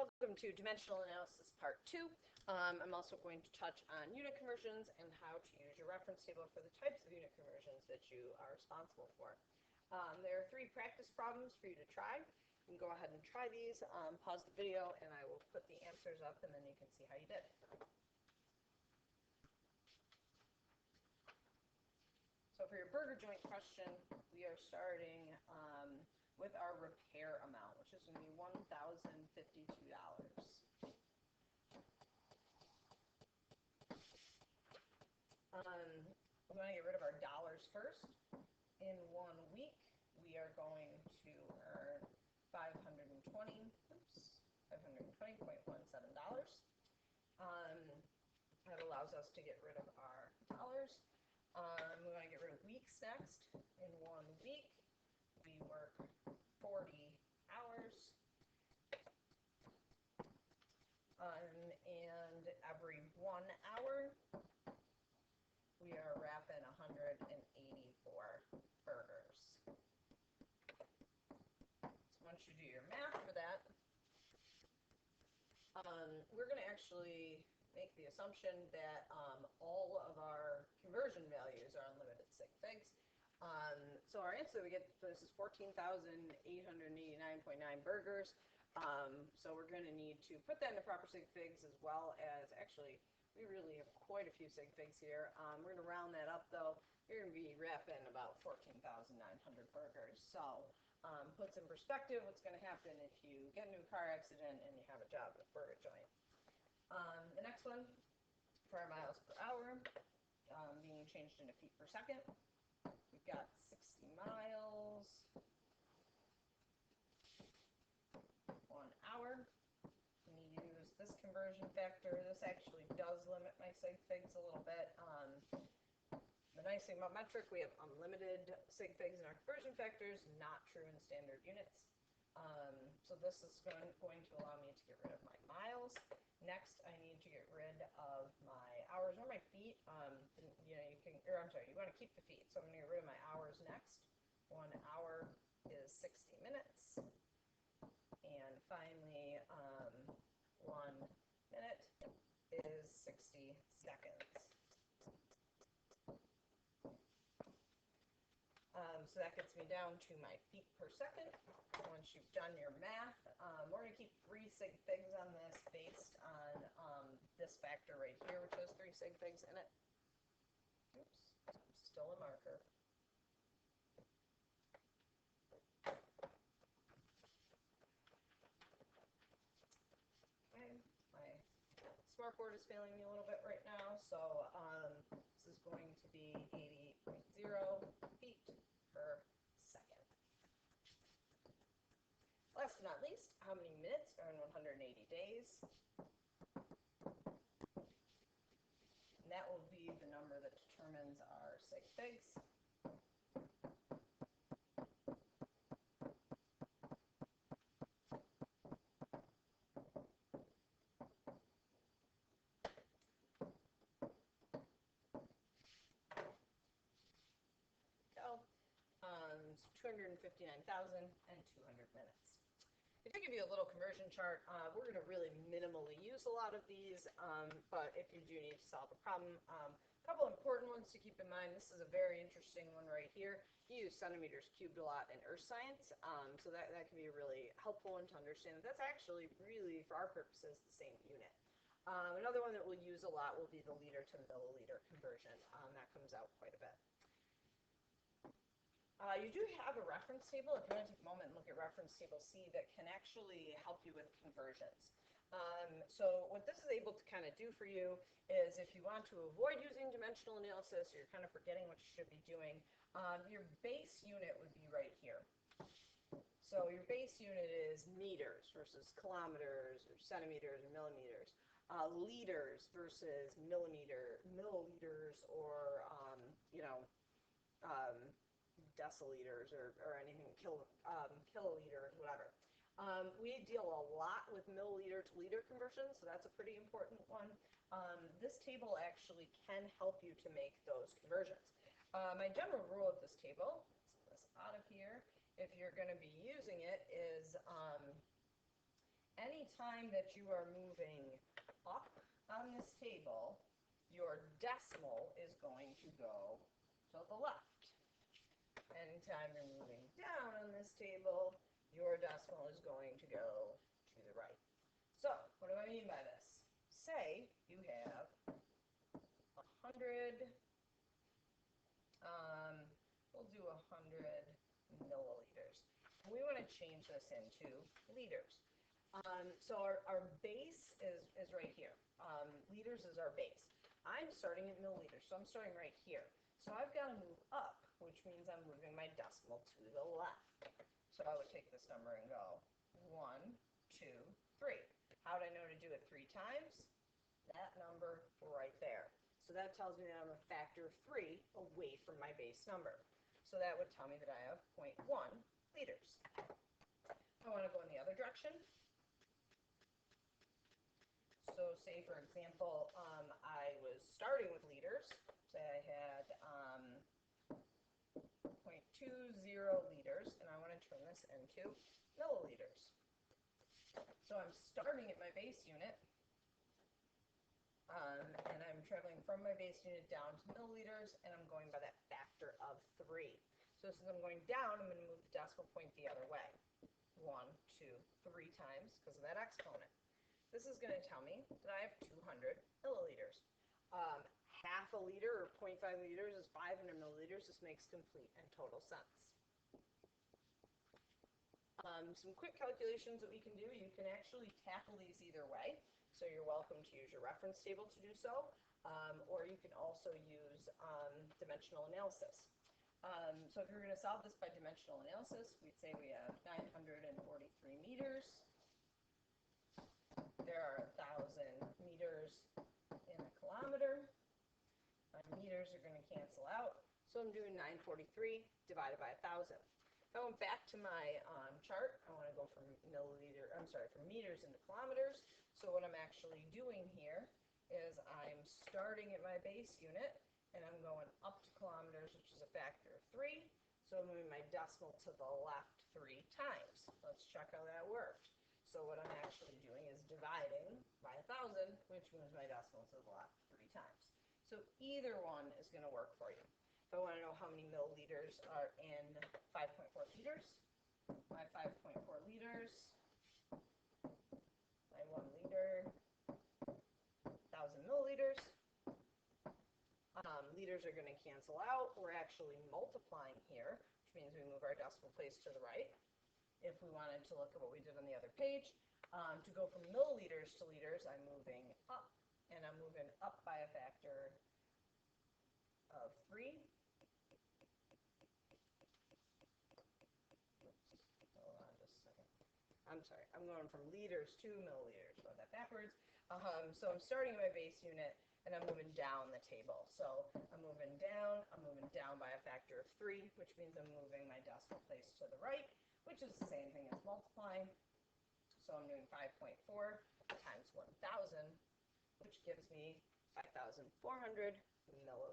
Welcome to Dimensional Analysis Part 2. I'm also going to touch on unit conversions and how to use your reference table for the types of unit conversions that you are responsible for. There are 3 practice problems for you to try. You can go ahead and try these, pause the video, and I will put the answers up, and then you can see how you did. So for your burger joint question, we are starting with our repair amount, which is going to be $1,052. We're going to get rid of our dollars first. In 1 week, we are going to earn $520.17. That allows us to get rid of our dollars. We're going to get rid of weeks next. In 1 week, we work 40 hours. And every 1 hour, we are wrapping 184 burgers. So once you do your math for that, we're going to actually make the assumption that all of our conversion values are unlimited sig figs. So our answer we get for this is 14,889.9 burgers. So we're going to need to put that into proper sig figs, as well as, actually, we really have quite a few sig figs here. We're going to round that up, though. You're going to be wrapping about 14,900 burgers. So puts in perspective what's going to happen if you get into a car accident and you have a job at a burger joint. The next one, for our miles per hour, being changed into feet per second. We've got 60 miles, 1 hour. I'm going to use this conversion factor. This actually does limit my sig figs a little bit. The nice thing about metric, we have unlimited sig figs in our conversion factors, not true in standard units. So this is going to allow me to get rid of my miles. Next, I need to get rid of my hours or my feet. You want to keep the feet. So I'm going to get rid of my hours next. 1 hour is 60 minutes. And finally, 1 minute is 60 seconds. So that gets me down to my feet per second. Once you've done your math, we're going to keep 3 sig figs on this based on this factor right here, which has 3 sig figs in it. Oops, still a marker. Okay, my smartboard is failing me a little bit right now, so this is going to be 80.0 feet per second. Last but not least, how many minutes are in 180 days? And that will be the number that determines our sig figs. Go. 259,200 minutes. If I give you a little conversion chart, we're going to really minimally use a lot of these, but if you do need to solve a problem, a couple important ones to keep in mind. This is a very interesting one right here. You use centimeters cubed a lot in earth science, so that can be a really helpful one to understand. That's actually really, for our purposes, the same unit. Another one that we'll use a lot will be the liter to milliliter conversion. That comes out quite a bit. You do have a reference table, if you want to take a moment and look at reference table C, that can actually help you with conversions. So what this is able to kind of do for you is, if you want to avoid using dimensional analysis, or you're kind of forgetting what you should be doing, your base unit would be right here. So your base unit is meters versus kilometers or centimeters or millimeters. Liters versus milliliters, or deciliters, or anything, kiloliters, whatever. We deal a lot with milliliter to liter conversions, so that's a pretty important one. This table actually can help you to make those conversions. My general rule of this table, let's get this out of here, if you're going to be using it, is any anytime that you are moving up on this table, your decimal is going to go to the left. Anytime you're moving down on this table, your decimal is going to go to the right. So, what do I mean by this? Say you have 100, we'll do 100 milliliters. We want to change this into liters. So our base is right here. Liters is our base. I'm starting at milliliters, so I'm starting right here. So I've got to move up, which means I'm moving my decimal to the left. So I would take this number and go 1, 2, 3. How would I know to do it 3 times? That number right there. So that tells me that I'm a factor of 3 away from my base number. So that would tell me that I have 0.1 liters. I want to go in the other direction. So say, for example, I was starting with liters. Say I had 0.20 liters, and I want to turn this into milliliters. So I'm starting at my base unit, and I'm traveling from my base unit down to milliliters, and I'm going by that factor of 3. So since I'm going down, I'm going to move the decimal point the other way. 1, 2, 3 times because of that exponent. This is going to tell me that I have 200 milliliters. Half a liter or 0.5 liters is 500 milliliters. This makes complete and total sense. Some quick calculations that we can do. You can actually tackle these either way. So you're welcome to use your reference table to do so. Or you can also use dimensional analysis. So if you're going to solve this by dimensional analysis, we'd say we have 943 meters. There are 1,000 meters in a kilometer. My meters are going to cancel out. So I'm doing 943 divided by 1,000. If I went back to my chart, I want to go from meters into kilometers. So what I'm actually doing here is I'm starting at my base unit, and I'm going up to kilometers, which is a factor of 3. So I'm moving my decimal to the left 3 times. Let's check how that worked. So what I'm actually doing is dividing by 1,000, which moves my decimal to the left 3 times. So either one is going to work for you. If I want to know how many milliliters are in 5.4 liters, my 5.4 liters, my 1 liter, 1,000 milliliters. Liters are going to cancel out. We're actually multiplying here, which means we move our decimal place to the right. If we wanted to look at what we did on the other page, to go from milliliters to liters, I'm moving up, and I'm moving up by a factor of 3. Hold on just a second. I'm sorry, I'm going from liters to milliliters. Got that backwards. So I'm starting my base unit, and I'm moving down the table. So I'm moving down by a factor of 3, which means I'm moving my decimal place to the right, which is the same thing as multiplying. So I'm doing 5.4 times 1,000, which gives me 5,400 milliliters.